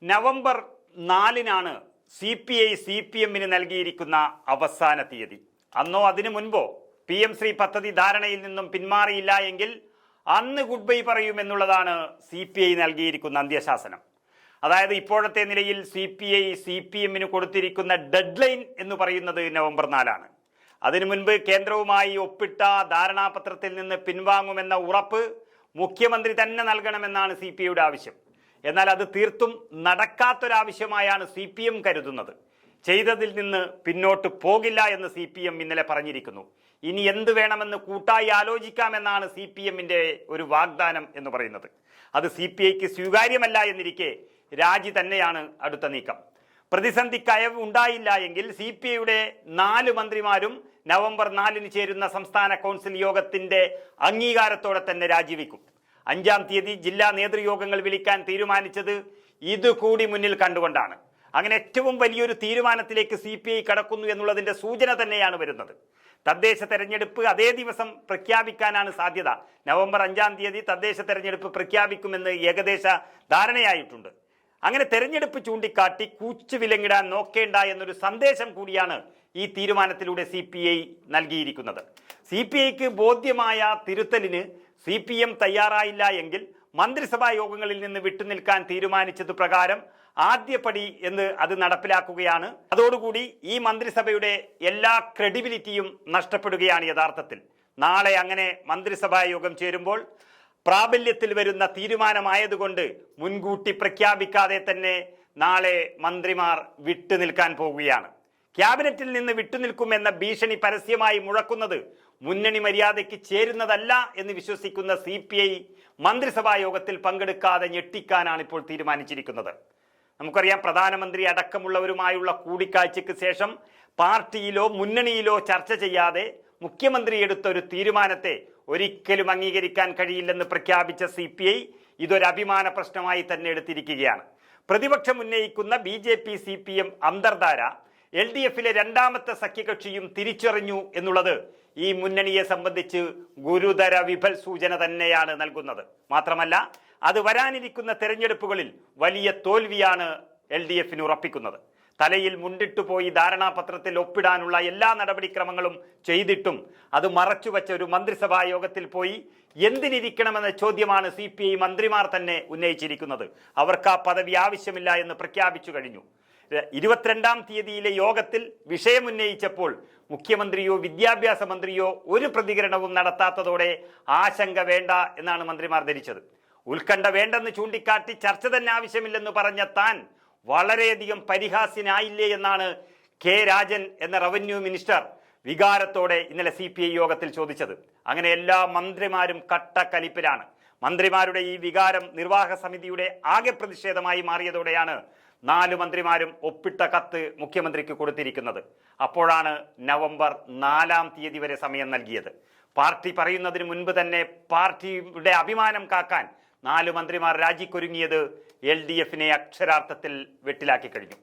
November 4-നാണ് CPI CPM-ന് നൽകിയിരിക്കുന്ന അവസാന തീയതി. അന്നോ അതിനു മുൻപോ PM ശ്രീ പദ്ധതി ധാരണയിൽ നിന്നും പിന്മാറിയില്ല എങ്കിൽ അന്ന് ഗുഡ് ബൈ പറയുമെന്നുള്ളതാണ് CPI നൽകിയിരിക്കുന്ന അന്ത്യശാസനം. അതായത് ഇപ്പോഴത്തെ നിലയിൽ CPI CPM-ന് കൊടുത്തിരിക്കുന്ന ഡെഡ് ലൈൻ എന്ന് പറയുന്നത് നവംബർ 4-ആണ്. അതിനു മുൻപ് കേന്ദ്രവുമായി ഒപ്പിട്ട ധാരണാപത്രത്തിൽ നിന്ന് പിൻവാങ്ങുമെന്ന ഉറപ്പ് മുഖ്യമന്ത്രി തന്നെ നൽകണമെന്നാണ് CPI-യുടെ ആവശ്യം. എന്നാൽ അത് തീർത്തും നടക്കാത്തൊരാവശ്യമായാണ് CPM കരുതുന്നത്. ചെയ്തതിൽ നിന്ന് പിന്നോട്ട് പോകില്ല എന്ന് CPM ഇന്നലെ പറഞ്ഞിരിക്കുന്നു. ഇനി എന്ത് വേണമെന്ന് കൂട്ടായി ആലോചിക്കാമെന്നാണ് CPM-ന്റെ ഒരു വാഗ്ദാനം എന്ന് പറയുന്നത്. അത് CPI-ക്ക് സ്വീകാര്യമല്ല എന്നിരിക്കെ രാജി തന്നെയാണ് അടുത്ത നീക്കം. പ്രതിസന്ധിക്ക് അയവ് ഉണ്ടായില്ല എങ്കിൽ CPI-യുടെ 4 മന്ത്രിമാരും നവംബർ 4-ന് ചേരുന്ന സംസ്ഥാന കൗൺസിൽ യോഗത്തിന്റെ അംഗീകാരത്തോടെ തന്നെ രാജിവെക്കും. 5-ാം തീയതി ജില്ലാ നേതൃയോഗങ്ങൾ വിളിക്കാൻ തീരുമാനിച്ചത് ഇതുകൂടി മുന്നിൽ കണ്ടുകൊണ്ടാണ്. അങ്ങനെ ഏറ്റവും വലിയൊരു തീരുമാനത്തിലേക്ക് CPI കടക്കുന്നു എന്നുള്ളതിന്റെ സൂചന തന്നെയാണ് വരുന്നത്. തദ്ദേശ തെരഞ്ഞെടുപ്പ് അതേ ദിവസം പ്രഖ്യാപിക്കാനാണ് സാധ്യത. നവംബർ 5-ാം തീയതി തദ്ദേശ തെരഞ്ഞെടുപ്പ് പ്രഖ്യാപിക്കുമെന്ന് ഏകദേശ ധാരണയായിട്ടുണ്ട്. അങ്ങനെ തെരഞ്ഞെടുപ്പ് ചൂണ്ടിക്കാട്ടി കൂച്ചു വിലങ്ങിടാൻ നോക്കേണ്ട എന്നൊരു സന്ദേശം കൂടിയാണ് ഈ തീരുമാനത്തിലൂടെ CPI നൽകിയിരിക്കുന്നത്. CPI-ക്ക് ബോധ്യമായ തിരുത്തലിന് CPM തയ്യാറായില്ല എങ്കിൽ മന്ത്രിസഭാ യോഗങ്ങളിൽ നിന്ന് വിട്ടുനിൽക്കാൻ തീരുമാനിച്ചത് പ്രകാരം ആദ്യപടി എന്ന് അത് നടപ്പിലാക്കുകയാണ്. അതോടുകൂടി ഈ മന്ത്രിസഭയുടെ എല്ലാ ക്രെഡിബിലിറ്റിയും നഷ്ടപ്പെടുകയാണ് യഥാർത്ഥത്തിൽ. നാളെ അങ്ങനെ മന്ത്രിസഭാ യോഗം ചേരുമ്പോൾ പ്രാബല്യത്തിൽ വരുന്ന തീരുമാനമായതുകൊണ്ട് മുൻകൂട്ടി പ്രഖ്യാപിക്കാതെ തന്നെ നാളെ മന്ത്രിമാർ വിട്ടുനിൽക്കാൻ പോവുകയാണ്. ക്യാബിനറ്റിൽ നിന്ന് വിട്ടുനിൽക്കുമെന്ന ഭീഷണി പരസ്യമായി മുഴക്കുന്നത് മുന്നണി മര്യാദയ്ക്ക് ചേരുന്നതല്ല എന്ന് വിശ്വസിക്കുന്ന CPI മന്ത്രിസഭാ യോഗത്തിൽ പങ്കെടുക്കാതെ ഞെട്ടിക്കാനാണ് ഇപ്പോൾ തീരുമാനിച്ചിരിക്കുന്നത്. നമുക്കറിയാം, പ്രധാനമന്ത്രി അടക്കമുള്ളവരുമായുള്ള കൂടിക്കാഴ്ചയ്ക്ക് ശേഷം പാർട്ടിയിലോ മുന്നണിയിലോ ചർച്ച ചെയ്യാതെ മുഖ്യമന്ത്രി എടുത്ത ഒരു തീരുമാനത്തെ ഒരിക്കലും അംഗീകരിക്കാൻ കഴിയില്ലെന്ന് പ്രഖ്യാപിച്ച CPI ഇതൊരു അഭിമാന പ്രശ്നമായി തന്നെ എടുത്തിരിക്കുകയാണ്. പ്രതിപക്ഷം ഉന്നയിക്കുന്ന BJP CPM അന്തർധാര LDF-ലെ 2ാമത്തെ സഖ്യകക്ഷിയും തിരിച്ചറിഞ്ഞു എന്നുള്ളത് ഈ മുന്നണിയെ സംബന്ധിച്ച് ഗുരുതര വിഫൽ സൂചന തന്നെയാണ് നൽകുന്നത്. മാത്രമല്ല, അത് വരാനിരിക്കുന്ന തെരഞ്ഞെടുപ്പുകളിൽ വലിയ തോൽവിയാണ് LDF-ന് ഉറപ്പിക്കുന്നത്. തലയിൽ മുണ്ടിട്ടുപോയി ധാരണാപത്രത്തിൽ ഒപ്പിടാനുള്ള എല്ലാ നടപടിക്രമങ്ങളും ചെയ്തിട്ടും അത് മറച്ചുവെച്ച ഒരു മന്ത്രിസഭാ യോഗത്തിൽ പോയി എന്തിനിരിക്കണമെന്ന ചോദ്യമാണ് CPI മന്ത്രിമാർ തന്നെ ഉന്നയിച്ചിരിക്കുന്നത്. അവർക്ക് ആ പദവി ആവശ്യമില്ല എന്ന് പ്രഖ്യാപിച്ചു കഴിഞ്ഞു. 22-ാം തീയതിയിലെ യോഗത്തിൽ വിഷയമുന്നയിച്ചപ്പോൾ മുഖ്യമന്ത്രിയോ വിദ്യാഭ്യാസ മന്ത്രിയോ ഒരു പ്രതികരണവും നടത്താത്തതോടെ ആശങ്ക വേണ്ട എന്നാണ് മന്ത്രിമാർ ധരിച്ചത്. ഉത്കണ്ഠ വേണ്ടെന്ന് ചൂണ്ടിക്കാട്ടി ചർച്ച തന്നെ ആവശ്യമില്ലെന്ന് പറഞ്ഞ താൻ വളരെയധികം പരിഹാസ്യനായില്ലേ എന്നാണ് K. രാജൻ എന്ന റവന്യൂ മിനിസ്റ്റർ വികാരത്തോടെ ഇന്നലെ CPI യോഗത്തിൽ ചോദിച്ചത്. അങ്ങനെ എല്ലാ മന്ത്രിമാരും കട്ടക്കലിപ്പിലാണ്. മന്ത്രിമാരുടെ ഈ വികാരം നിർവാഹക സമിതിയുടെ ആകെ പ്രതിഷേധമായി മാറിയതോടെയാണ് 4 മന്ത്രിമാരും ഒപ്പിട്ട കത്ത് മുഖ്യമന്ത്രിക്ക് കൊടുത്തിരിക്കുന്നത്. അപ്പോഴാണ് നവംബർ 4-ാം തീയതി വരെ സമയം നൽകിയത്. പാർട്ടി പറയുന്നതിന് മുൻപ് തന്നെ പാർട്ടിയുടെ അഭിമാനം കാക്കാൻ 4 മന്ത്രിമാർ രാജിക്കൊരുങ്ങിയത് LDF-നെ അക്ഷരാർത്ഥത്തിൽ വെട്ടിലാക്കി കഴിഞ്ഞു.